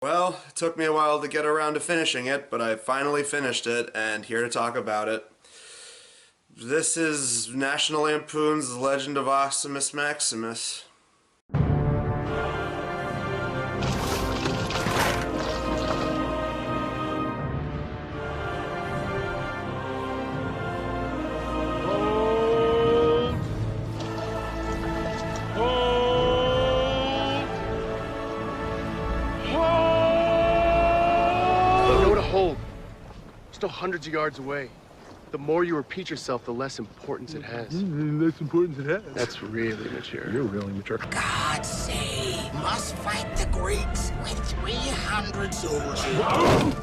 Well, it took me a while to get around to finishing it, but I finally finished it, and here to talk about it. This is National Lampoon's Legend of Awesomest Maximus. Still hundreds of yards away. The more you repeat yourself, the less importance it has. Less importance it has. That's really mature. You're really mature. God save must fight the Greeks with 300 soldiers.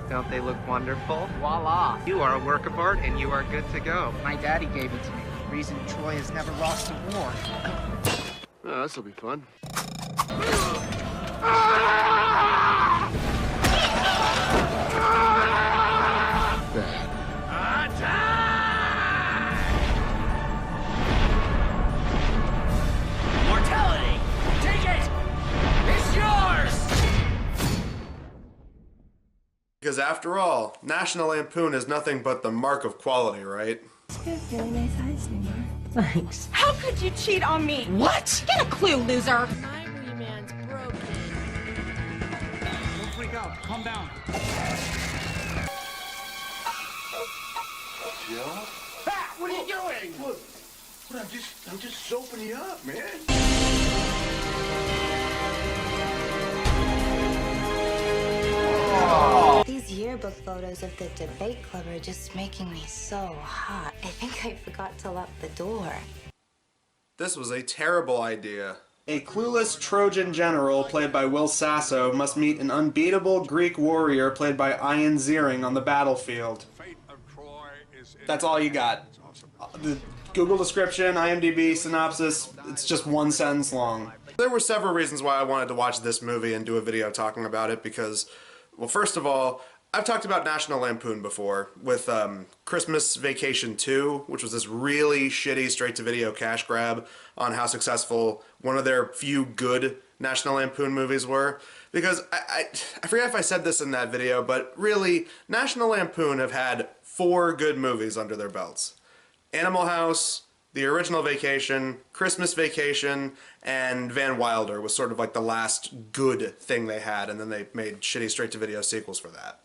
Don't they look wonderful? Voila! You are a work of art and you are good to go. My daddy gave it to me. Reason Troy has never lost a war. Oh, this'll be fun. Mortality! Take it! It's yours! Because after all, National Lampoon is nothing but the mark of quality, right? You have really nice eyes, Neymar. Thanks. How could you cheat on me? What? Get a clue, loser! My wee-man's broken. Don't freak out. Calm down. Joe? Ah, what are you doing? What? I'm just soaping you up, man. These yearbook photos of the debate club are just making me so hot. I think I forgot to lock the door. This was a terrible idea. A clueless Trojan general, played by Will Sasso, must meet an unbeatable Greek warrior, played by Ziering, on the battlefield. That's all you got. The Google description, IMDb synopsis, it's just one sentence long. There were several reasons why I wanted to watch this movie and do a video talking about it because, well, first of all, I've talked about National Lampoon before with Christmas Vacation 2, which was this really shitty straight-to-video cash grab on how successful one of their few good National Lampoon movies were. Because I forget if I said this in that video, but really, National Lampoon have had 4 good movies under their belts. Animal House, the original Vacation, Christmas Vacation, and Van Wilder was sort of like the last good thing they had, and then they made shitty straight-to-video sequels for that.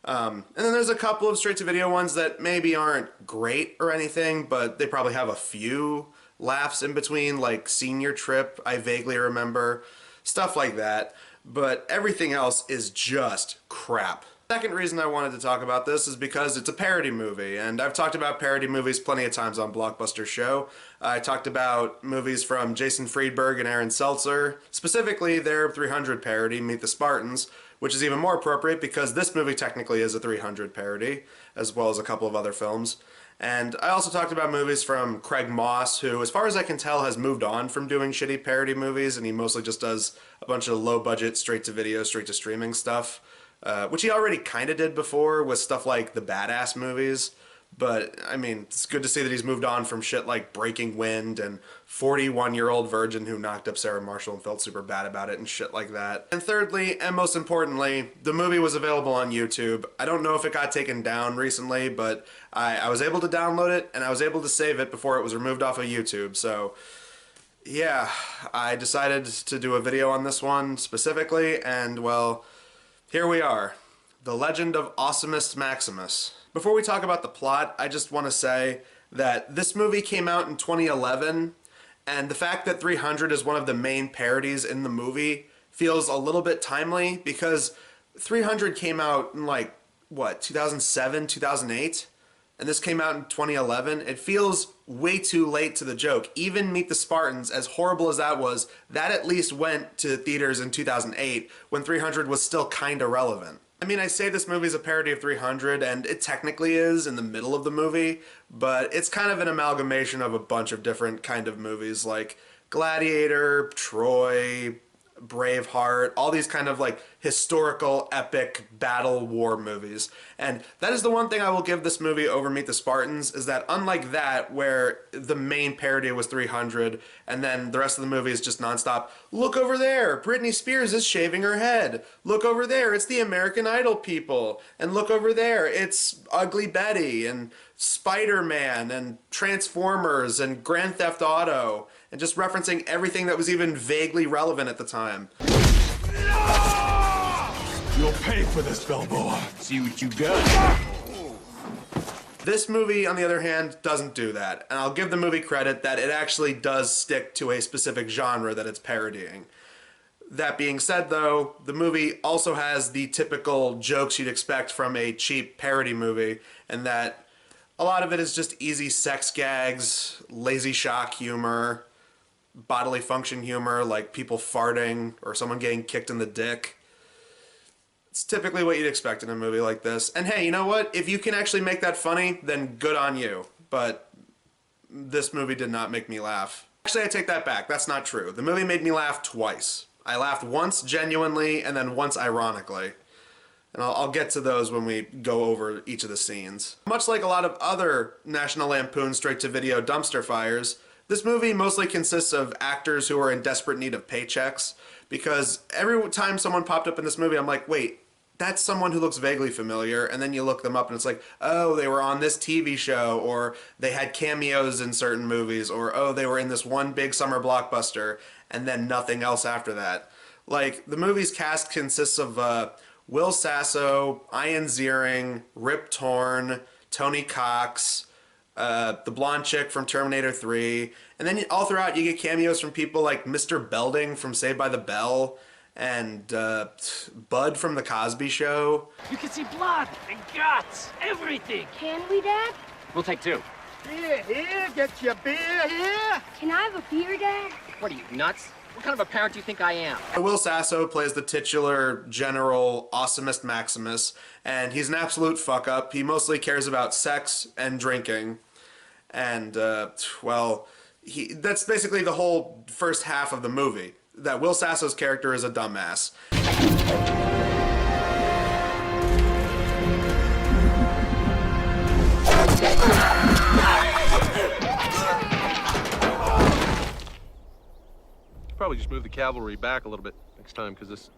And then there's a couple of straight-to-video ones that maybe aren't great or anything, but they probably have a few laughs in between, like Senior Trip, I vaguely remember, stuff like that. But everything else is just crap. Second reason I wanted to talk about this is because it's a parody movie, and I've talked about parody movies plenty of times on Blockbusters show. I talked about movies from Jason Friedberg and Aaron Seltzer, specifically their 300 parody, Meet the Spartans, which is even more appropriate because this movie technically is a 300 parody, as well as a couple of other films. And I also talked about movies from Craig Moss, who, as far as I can tell, has moved on from doing shitty parody movies, and he mostly just does a bunch of low-budget, straight-to-video, straight-to-streaming stuff. Which he already kind of did before with stuff like the Badass movies. But, I mean, it's good to see that he's moved on from shit like Breaking Wind and 41-Year-Old Virgin who knocked up Sarah Marshall and felt super bad about it and shit like that. And thirdly, and most importantly, the movie was available on YouTube. I don't know if it got taken down recently, but I was able to download it and I was able to save it before it was removed off of YouTube. So, yeah, I decided to do a video on this one specifically, and, well, here we are, The Legend of Awesomest Maximus. Before we talk about the plot, I just want to say that this movie came out in 2011, and the fact that 300 is one of the main parodies in the movie feels a little bit timely because 300 came out in like, what, 2007, 2008? And this came out in 2011. It feels way too late to the joke. Even Meet the Spartans, as horrible as that was, that at least went to theaters in 2008 when 300 was still kinda relevant. I mean, I say this movie's a parody of 300, and it technically is in the middle of the movie, but it's kind of an amalgamation of a bunch of different kind of movies like Gladiator, Troy, Braveheart, all these kind of like historical epic battle war movies. And that is the one thing I will give this movie over Meet the Spartans, is that unlike that, where the main parody was 300 and then the rest of the movie is just nonstop, look over there, Britney Spears is shaving her head. Look over there, it's the American Idol people. And look over there, it's Ugly Betty and Spider-Man and Transformers and Grand Theft Auto, and just referencing everything that was even vaguely relevant at the time. You'll pay for this, Balboa. See what you got. This movie, on the other hand, doesn't do that. And I'll give the movie credit that it actually does stick to a specific genre that it's parodying. That being said, though, the movie also has the typical jokes you'd expect from a cheap parody movie, and that a lot of it is just easy sex gags, lazy shock humor, bodily function humor, like people farting or someone getting kicked in the dick. It's typically what you'd expect in a movie like this. And hey, you know what? If you can actually make that funny, then good on you. But this movie did not make me laugh. Actually, I take that back. That's not true. The movie made me laugh twice. I laughed once genuinely and then once ironically. And I'll get to those when we go over each of the scenes. Much like a lot of other National Lampoon straight-to-video dumpster fires, this movie mostly consists of actors who are in desperate need of paychecks, because every time someone popped up in this movie, I'm like, wait, that's someone who looks vaguely familiar, and then you look them up and it's like, oh, they were on this TV show, or they had cameos in certain movies, or oh, they were in this one big summer blockbuster, and then nothing else after that. Like, the movie's cast consists of Will Sasso, Ian Ziering, Rip Torn, Tony Cox, the blonde chick from Terminator 3, and then all throughout you get cameos from people like Mr. Belding from Saved by the Bell, and Bud from The Cosby Show. You can see blood and guts, everything. Can we, Dad? We'll take two. Beer here, get your beer here. Can I have a beer, Dad? What are you, nuts? What kind of a parent do you think I am? Will Sasso plays the titular General Awesomest Maximus, and he's an absolute fuck-up. He mostly cares about sex and drinking, and, well, that's basically the whole first half of the movie, that Will Sasso's character is a dumbass. Probably just move the cavalry back a little bit next time, because this...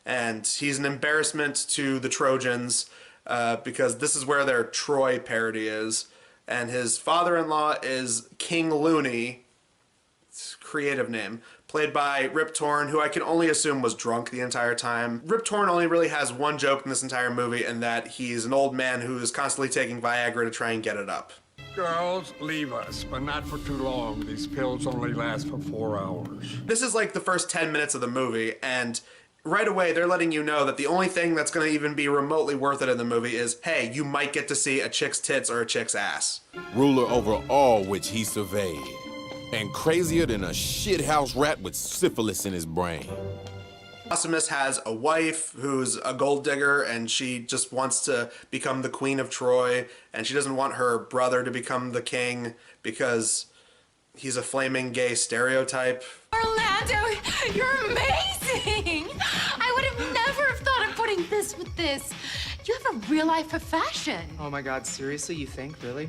And he's an embarrassment to the Trojans, because this is where their Troy parody is. And his father-in-law is King Looney, it's a creative name, played by Rip Torn, who I can only assume was drunk the entire time. Rip Torn only really has one joke in this entire movie, and that he's an old man who is constantly taking Viagra to try and get it up. Girls, leave us, but not for too long. These pills only last for 4 hours. This is like the first 10 minutes of the movie, and right away they're letting you know that the only thing that's going to even be remotely worth it in the movie is, hey, you might get to see a chick's tits or a chick's ass. Ruler over all which he surveyed, and crazier than a shithouse rat with syphilis in his brain. Awesomus has a wife who's a gold digger, and she just wants to become the queen of Troy, and she doesn't want her brother to become the king because he's a flaming gay stereotype. Orlando, you're amazing! I would have never have thought of putting this with this. You have a real life of fashion. Oh my God, seriously, you think, really?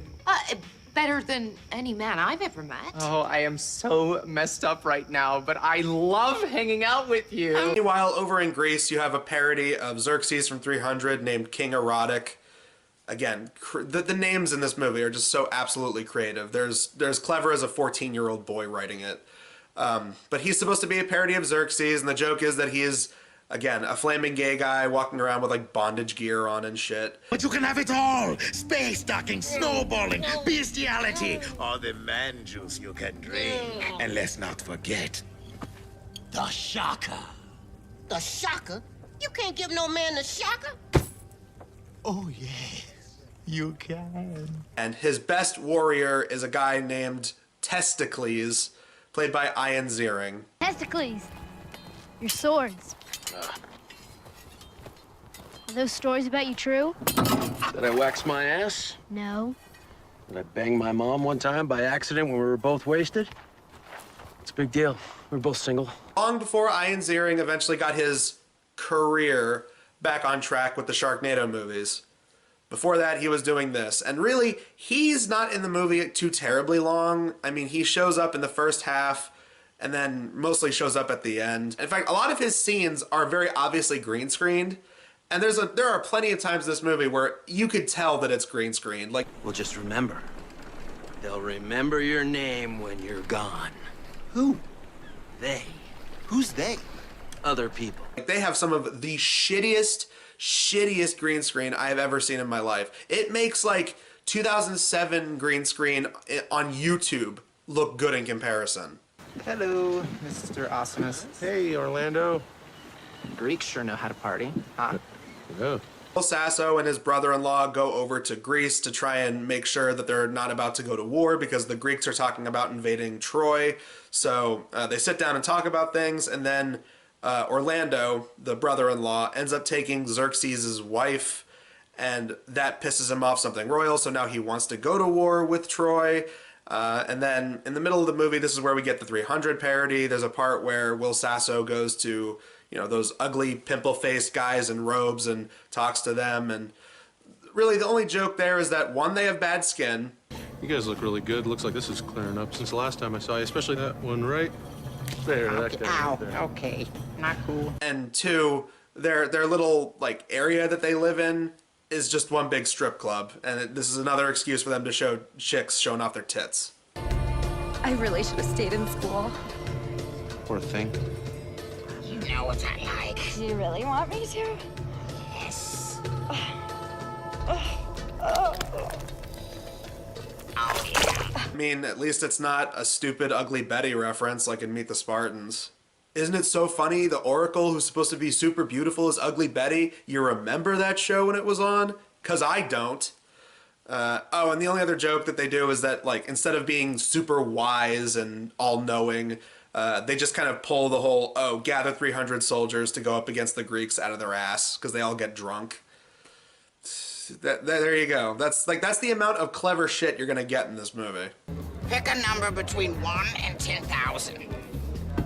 Better than any man I've ever met. Oh, I am so messed up right now, but I love hanging out with you. Meanwhile, over in Greece, you have a parody of Xerxes from 300 named King Erotic. Again, the names in this movie are just so absolutely creative. They're as clever as a 14-year-old boy writing it. But he's supposed to be a parody of Xerxes, and the joke is that he is, again, a flaming gay guy walking around with, like, bondage gear on and shit. But you can have it all. Space docking, snowballing, bestiality, all the man juice you can drink. And let's not forget, the shaka. The shaka? You can't give no man the shaka. Oh, yes, you can. And his best warrior is a guy named Testicles, played by Ian Ziering. Testicles. Your swords. Are those stories about you true? Did I wax my ass? No. Did I bang my mom one time by accident when we were both wasted? It's a big deal. We're both single. Long before Ian Ziering eventually got his career back on track with the Sharknado movies. Before that, he was doing this. And really, he's not in the movie too terribly long. I mean, he shows up in the first half and then mostly shows up at the end. In fact, a lot of his scenes are very obviously green screened. And there are plenty of times in this movie where you could tell that it's green screened. Like, well, just remember, they'll remember your name when you're gone. Who? They. Who's they? Other people. Like, they have some of the shittiest green screen I have ever seen in my life. It makes like 2007 green screen on YouTube look good in comparison. Hello, Mr. Awesomest. Hey, Orlando. Greeks sure know how to party, huh? Yeah. Will Sasso and his brother-in-law go over to Greece to try and make sure that they're not about to go to war because the Greeks are talking about invading Troy. So they sit down and talk about things, and then Orlando, the brother-in-law, ends up taking Xerxes' wife, and that pisses him off something royal, so now he wants to go to war with Troy. And then in the middle of the movie, this is where we get the 300 parody. There's a part where Will Sasso goes to, you know, those ugly pimple-faced guys in robes and talks to them. And really the only joke there is that, one, they have bad skin. You guys look really good. Looks like this is clearing up since the last time I saw you, especially that one right there. Okay, ow, okay, not cool. And two, their little like area that they live in is just one big strip club, and this is another excuse for them to show chicks showing off their tits. I really should have stayed in school. Poor thing. You know what I like. Do you really want me to? Yes. I mean, at least it's not a stupid Ugly Betty reference like in Meet the Spartans. Isn't it so funny? The Oracle, who's supposed to be super beautiful, is Ugly Betty. You remember that show when it was on? 'Cause I don't. Oh, and the only other joke that they do is that, like, instead of being super wise and all-knowing, they just kind of pull the whole, oh, gather 300 soldiers to go up against the Greeks out of their ass, because they all get drunk. There you go. That's the amount of clever shit you're gonna get in this movie. Pick a number between 1 and 10,000.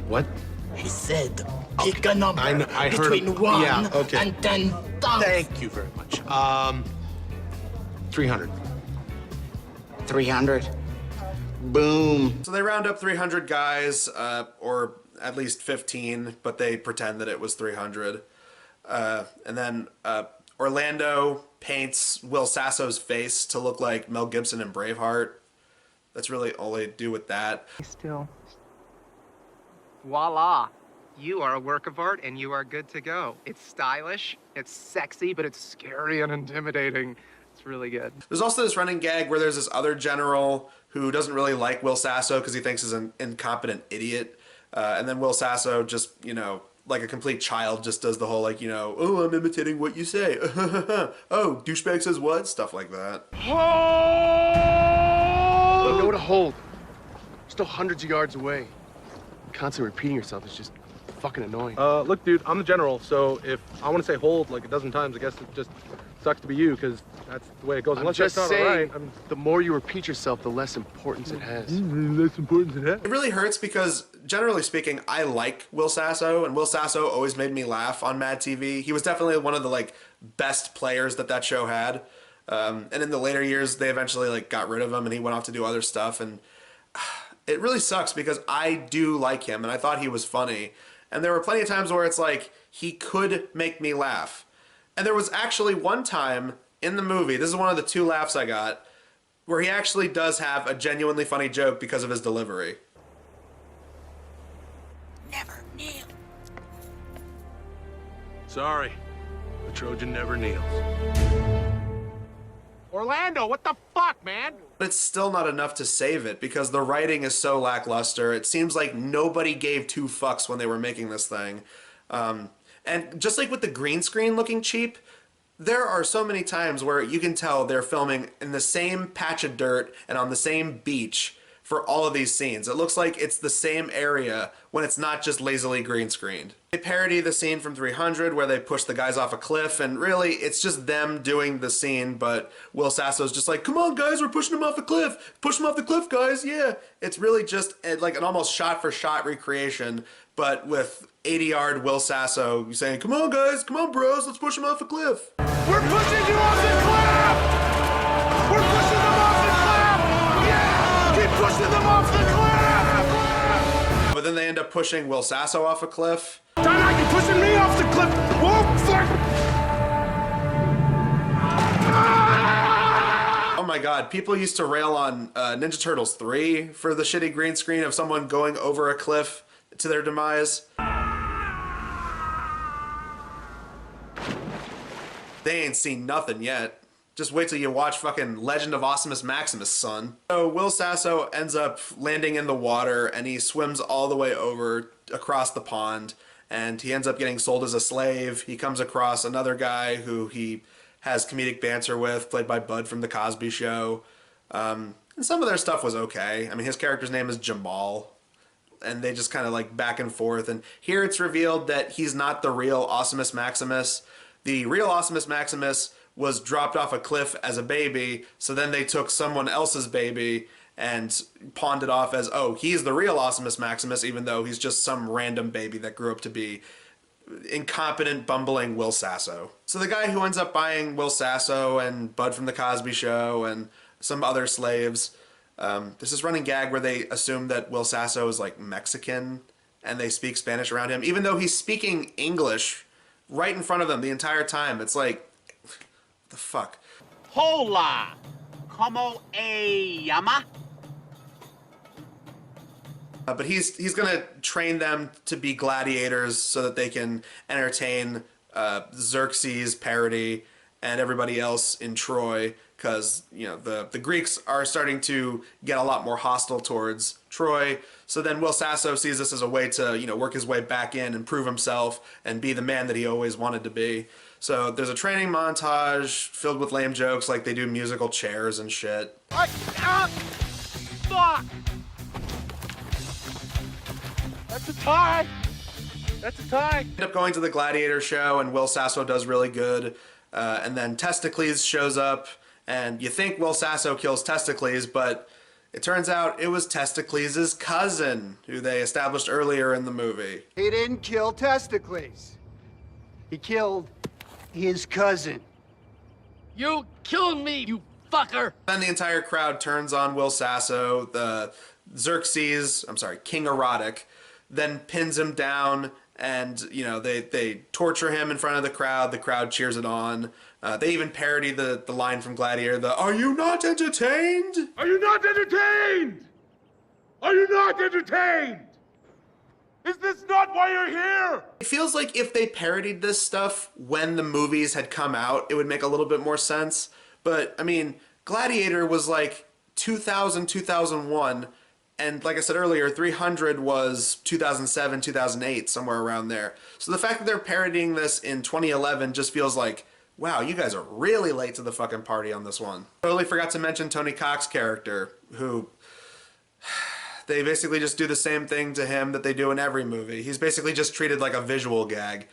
What? He said, pick a number I heard between him. 1 Yeah, okay. and 10,000. Thank you very much. 300. 300. Boom. So they round up 300 guys, or at least 15, but they pretend that it was 300. And then Orlando paints Will Sasso's face to look like Mel Gibson in Braveheart. That's really all they do with that. Still. Voila. You are a work of art and you are good to go. It's stylish, it's sexy, but it's scary and intimidating. It's really good. There's also this running gag where there's this other general who doesn't really like Will Sasso because he thinks he's an incompetent idiot. And then Will Sasso just, you know, like a complete child, just does the whole, like, you know, oh, I'm imitating what you say. Oh, douchebag says what? Stuff like that. Don't know to hold. Still hundreds of yards away. Constantly repeating yourself is just fucking annoying. Look, dude, I'm the general, so if I want to say hold like a dozen times, I guess it just sucks to be you, because that's the way it goes. Unless just that's saying, not right. the more you repeat yourself, the less importance it has. Less importance it has. It really hurts because, generally speaking, I like Will Sasso, and Will Sasso always made me laugh on Mad TV. He was definitely one of the, like, best players that show had. And in the later years, they eventually, like, got rid of him, and he went off to do other stuff, and it really sucks because I do like him, and I thought he was funny. And there were plenty of times where it's like, he could make me laugh. And there was actually one time in the movie, this is one of the 2 laughs I got, where he actually does have a genuinely funny joke because of his delivery. Never kneel. Sorry, the Trojan never kneels. Orlando, what the fuck, man? But it's still not enough to save it because the writing is so lackluster. It seems like nobody gave 2 fucks when they were making this thing. And just like with the green screen looking cheap, there are so many times where you can tell they're filming in the same patch of dirt and on the same beach for all of these scenes. It looks like it's the same area when it's not just lazily green screened. They parody the scene from 300 where they push the guys off a cliff, and really it's just them doing the scene, but Will Sasso's just like, come on guys, we're pushing them off a cliff. Push them off the cliff, guys, yeah. It's really just like an almost shot-for-shot recreation, but with 80-yard Will Sasso saying, come on guys, come on bros, let's push them off a cliff. We're pushing you off the cliff! We're pushing them off the cliff! Yeah! Keep pushing them off the cliff! But then they end up pushing Will Sasso off a cliff. Don't you're pushing me off the cliff! Whoa, fuck! Oh my god, people used to rail on Ninja Turtles 3 for the shitty green screen of someone going over a cliff to their demise. They ain't seen nothing yet. Just wait till you watch fucking Legend of Awesomest Maximus, son. So Will Sasso ends up landing in the water and he swims all the way over across the pond and he ends up getting sold as a slave. He comes across another guy who he has comedic banter with, played by Bud from The Cosby Show. And some of their stuff was okay. I mean, his character's name is Jamal. And they just kind of like back and forth. And here it's revealed that he's not the real Awesomest Maximus. The real Awesomest Maximus was dropped off a cliff as a baby, so then they took someone else's baby and pawned it off as, oh, he's the real Awesomest Maximus, even though he's just some random baby that grew up to be incompetent, bumbling Will Sasso. So the guy who ends up buying Will Sasso and Bud from The Cosby Show and some other slaves, there's this running gag where they assume that Will Sasso is like Mexican and they speak Spanish around him, even though he's speaking English right in front of them the entire time. It's like, what the fuck? Hola! ¿Cómo llama? But he's gonna train them to be gladiators so that they can entertain Xerxes, parody, and everybody else in Troy, because you know the Greeks are starting to get a lot more hostile towards Troy. So then Will Sasso sees this as a way to work his way back in and prove himself and be the man that he always wanted to be. So there's a training montage filled with lame jokes, like they do musical chairs and shit. Fuck! That's a tie! That's a tie! End up going to the Gladiator show, and Will Sasso does really good. And then Testicles shows up, and you think Will Sasso kills Testicles, but it turns out it was Testicles' cousin, who they established earlier in the movie. He didn't kill Testicles. He killed his cousin. You killed me, you fucker! Then the entire crowd turns on Will Sasso. The King Erotic, then pins him down, and they torture him in front of the crowd. The crowd cheers it on. They even parody the line from Gladiator, "Are you not entertained? Are you not entertained? Are you not entertained? Is this not why you're here?" It feels like if they parodied this stuff when the movies had come out, it would make a little bit more sense. But, I mean, Gladiator was like 2000, 2001, and like I said earlier, 300 was 2007, 2008, somewhere around there. So the fact that they're parodying this in 2011 just feels like, wow, you guys are really late to the fucking party on this one. Totally forgot to mention Tony Cox's character, who they basically just do the same thing to him that they do in every movie. He's basically just treated like a visual gag.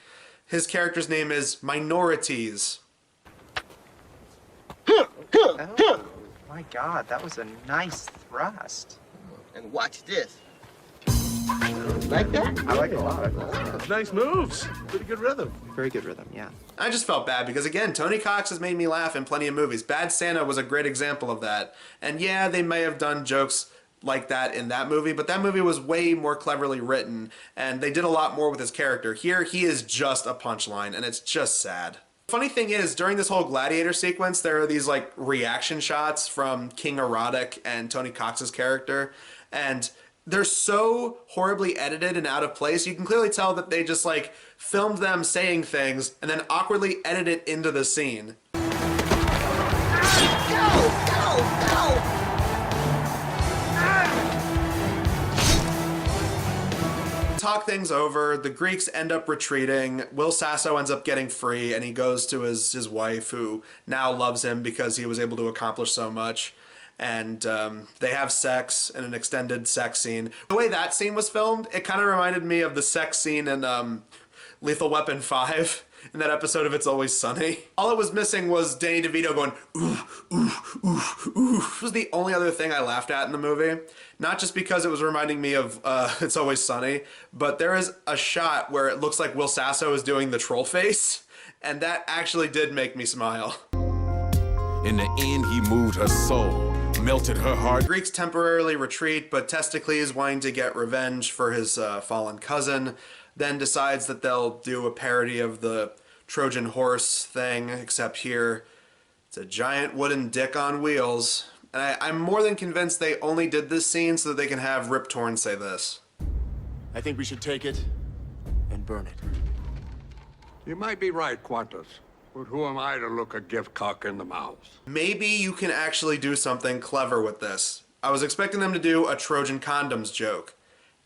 His character's name is Minorities. Oh, my God, that was a nice thrust. And watch this. Like that? I like it a lot. Nice moves. Pretty good rhythm. Very good rhythm, yeah. I just felt bad because, again, Tony Cox has made me laugh in plenty of movies. Bad Santa was a great example of that. And yeah, they may have done jokes like that in that movie, but that movie was way more cleverly written, and they did a lot more with his character. Here, he is just a punchline, and it's just sad. Funny thing is, during this whole Gladiator sequence, there are these like reaction shots from King Erotic and Tony Cox's character, and they're so horribly edited and out of place. You can clearly tell that they just like filmed them saying things and then awkwardly edit it into the scene. Talk things over, the Greeks end up retreating, Will Sasso ends up getting free, and he goes to his wife, who now loves him because he was able to accomplish so much. and they have sex in an extended sex scene. The way that scene was filmed, it kind of reminded me of the sex scene in Lethal Weapon 5 in that episode of It's Always Sunny. All it was missing was Danny DeVito going, ooh, ooh, ooh, ooh. This was the only other thing I laughed at in the movie. Not just because it was reminding me of It's Always Sunny, but there is a shot where it looks like Will Sasso is doing the troll face, and that actually did make me smile. In the end, he moved her soul, melted her heart. Greeks temporarily retreat, but Testicles, wanting to get revenge for his fallen cousin, then decides that they'll do a parody of the Trojan horse thing, except here it's a giant wooden dick on wheels. And I'm more than convinced they only did this scene so that they can have Rip Torn say this. I think we should take it and burn it. You might be right, Qantas. But who am I to look a gift cock in the mouth? Maybe you can actually do something clever with this. I was expecting them to do a Trojan condoms joke,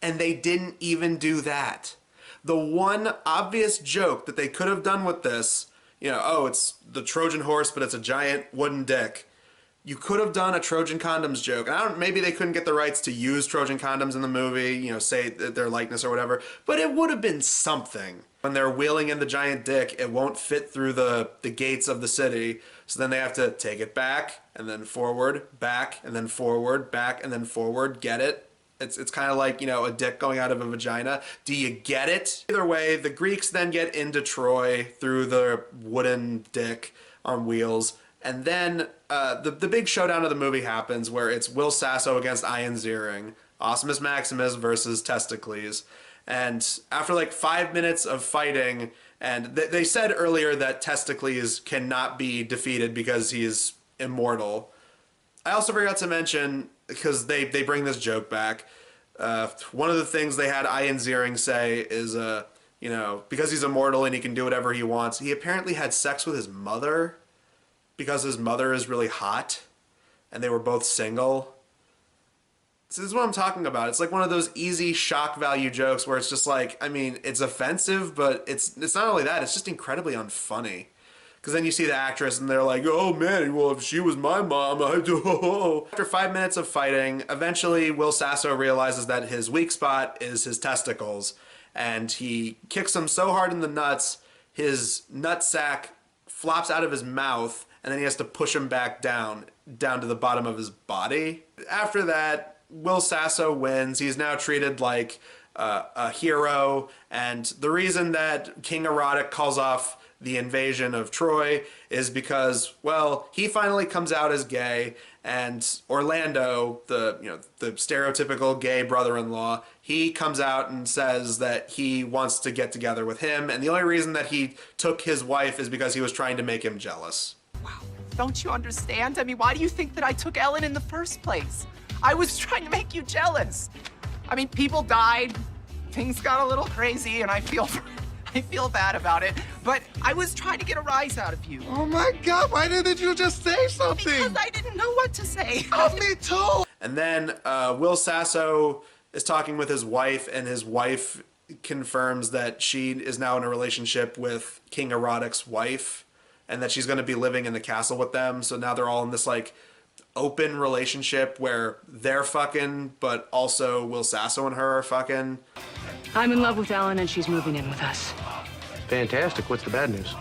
and they didn't even do that. The one obvious joke that they could have done with this, you know, oh, it's the Trojan horse, but it's a giant wooden dick. You could have done a Trojan condoms joke. And maybe they couldn't get the rights to use Trojan condoms in the movie, you know, say their likeness or whatever, but it would have been something. When they're wheeling in the giant dick, it won't fit through the gates of the city, so then they have to take it back, and then forward, back, and then forward, back, and then forward. Get it? It's kind of like, you know, a dick going out of a vagina. Do you get it? Either way, the Greeks then get into Troy through the wooden dick on wheels, and then the big showdown of the movie happens where it's Will Sasso against Ian Ziering, Awesomest Maximus versus Testicles. And after like 5 minutes of fighting, and they said earlier that Testicles cannot be defeated because he is immortal. I also forgot to mention, because they bring this joke back, one of the things they had Ian Ziering say is, you know, because he's immortal and he can do whatever he wants, he apparently had sex with his mother because his mother is really hot, and they were both single. So this is what I'm talking about. It's like one of those easy shock value jokes where it's just like, I mean, it's offensive, but it's not only that, it's just incredibly unfunny. Because then you see the actress and they're like, oh man, well, if she was my mom, I'd do. After 5 minutes of fighting, eventually Will Sasso realizes that his weak spot is his testicles. And he kicks him so hard in the nuts, his nutsack flops out of his mouth, and then he has to push him back down to the bottom of his body. After that, Will Sasso wins. He's now treated like a hero, and the reason that King Erotic calls off the invasion of Troy is because, well, he finally comes out as gay, and Orlando, the stereotypical gay brother-in-law, he comes out and says that he wants to get together with him, and the only reason that he took his wife is because he was trying to make him jealous. Wow, don't you understand? I mean, why do you think that I took Ellen in the first place? I was trying to make you jealous. I mean, people died, things got a little crazy, and I feel bad about it, but I was trying to get a rise out of you. Oh my God, why didn't you just say something? Because I didn't know what to say. Me too. And then Will Sasso is talking with his wife, and his wife confirms that she is now in a relationship with King Erotic's wife, and that she's going to be living in the castle with them. So now they're all in this like open relationship where they're fucking, but also Will Sasso and her are fucking. I'm in love with Ellen, and she's moving in with us. Fantastic. What's the bad news?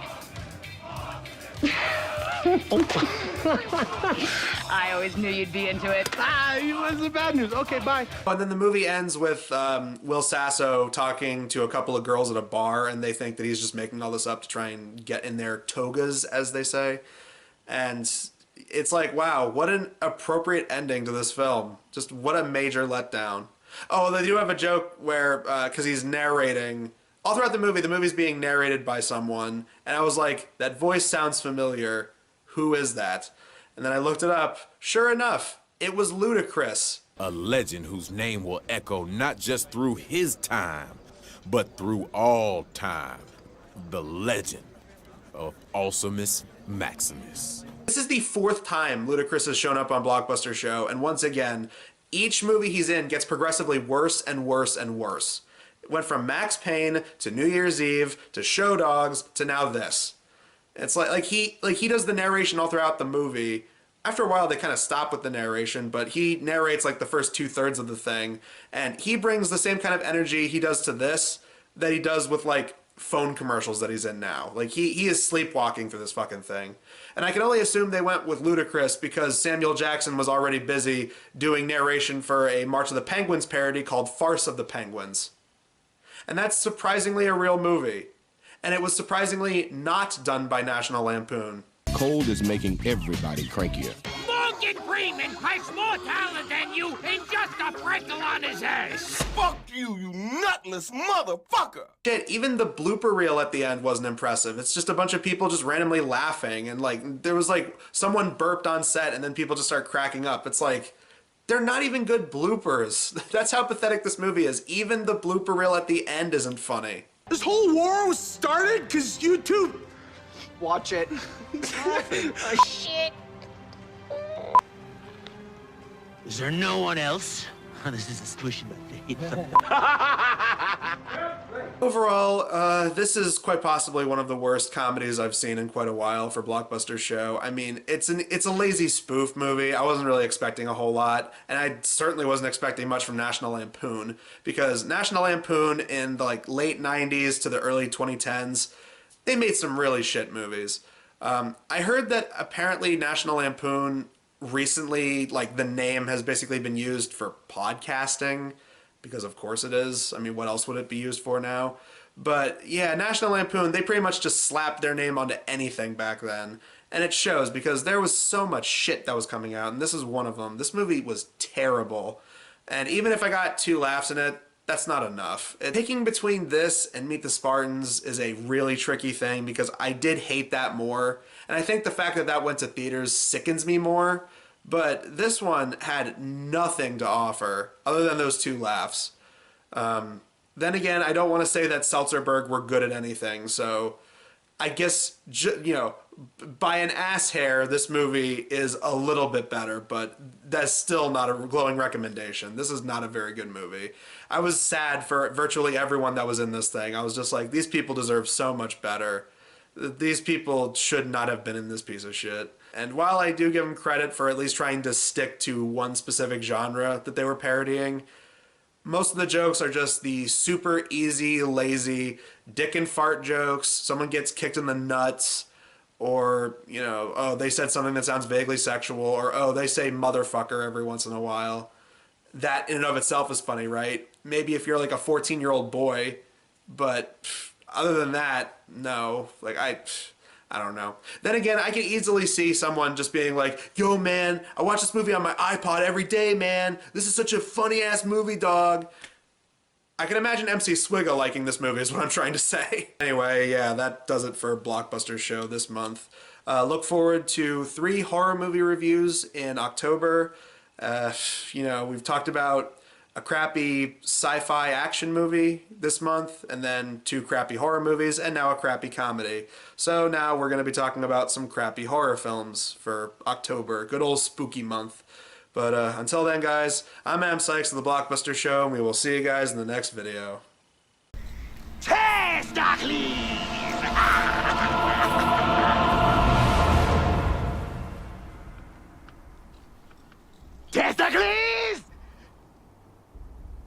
I always knew you'd be into it. What's the bad news? Okay, bye. And then the movie ends with Will Sasso talking to a couple of girls at a bar, and they think that he's just making all this up to try and get in their togas, as they say. And it's like, wow, what an appropriate ending to this film. Just what a major letdown. Oh, they do have a joke where, because he's narrating, all throughout the movie's being narrated by someone, and I was like, that voice sounds familiar. Who is that? And then I looked it up. Sure enough, it was Ludacris. A legend whose name will echo not just through his time, but through all time. The Legend of Awesomest Maximus. This is the 4th time Ludacris has shown up on Blockbuster Show, and once again, each movie he's in gets progressively worse and worse and worse. It went from Max Payne to New Year's Eve to Show Dogs to now this. It's like he does the narration all throughout the movie, After a while, they kind of stop with the narration, but he narrates like the first 2/3 of the thing, and he brings the same kind of energy he does to this that he does with like phone commercials that he's in now. Like he is sleepwalking through this fucking thing. And I can only assume they went with Ludacris because Samuel Jackson was already busy doing narration for a March of the Penguins parody called Farce of the Penguins. And that's surprisingly a real movie. And it was surprisingly not done by National Lampoon. Cold is making everybody crankier. Morgan Freeman has more talent than you in just a prickle on his ass. Fuck you, you nutless motherfucker. Shit, even the blooper reel at the end wasn't impressive. It's just a bunch of people just randomly laughing, and like there was like someone burped on set and then people just start cracking up. It's like, they're not even good bloopers. That's how pathetic this movie is. Even the blooper reel at the end isn't funny. This whole war was started because you two... Watch it. Oh, shit. Is there no one else? This is a squishy butt. Overall, this is quite possibly one of the worst comedies I've seen in quite a while for Blockbusters show. I mean, it's a lazy spoof movie. I wasn't really expecting a whole lot, and I certainly wasn't expecting much from National Lampoon, because National Lampoon in the like late 90s to the early 2010s, they made some really shit movies. I heard that apparently National Lampoon recently, like, the name has basically been used for podcasting, because of course it is. I mean, what else would it be used for now? But yeah, National Lampoon, they pretty much just slapped their name onto anything back then. And it shows, because there was so much shit that was coming out, and this is one of them. This movie was terrible. And even if I got 2 laughs in it, that's not enough. Picking between this and Meet the Spartans is a really tricky thing, because I did hate that more. And I think the fact that that went to theaters sickens me more. But this one had nothing to offer other than those 2 laughs. Then again, I don't want to say that Seltzerberg were good at anything. So I guess, you know, by an ass hair, this movie is a little bit better, but that's still not a glowing recommendation. This is not a very good movie. I was sad for virtually everyone that was in this thing. I was just like, these people deserve so much better. These people should not have been in this piece of shit. And while I do give them credit for at least trying to stick to one specific genre that they were parodying, most of the jokes are just the super easy, lazy dick and fart jokes. Someone gets kicked in the nuts, or, you know, oh, they said something that sounds vaguely sexual, or oh, they say motherfucker every once in a while. That in and of itself is funny, right? Maybe if you're like a 14-year-old boy, but other than that, no. Like, I don't know. Then again, I can easily see someone just being like, yo, man, I watch this movie on my iPod every day, man. This is such a funny-ass movie, dog. I can imagine MC Swigga liking this movie is what I'm trying to say. Anyway, yeah, that does it for Blockbusters show this month. Look forward to 3 horror movie reviews in October. You know, we've talked about a crappy sci-fi action movie this month, and then 2 crappy horror movies, and now a crappy comedy. So now we're going to be talking about some crappy horror films for October. Good old spooky month. But until then, guys, I'm Am Sykes of the Blockbuster Show, and we will see you guys in the next video. Testicles! Testicles!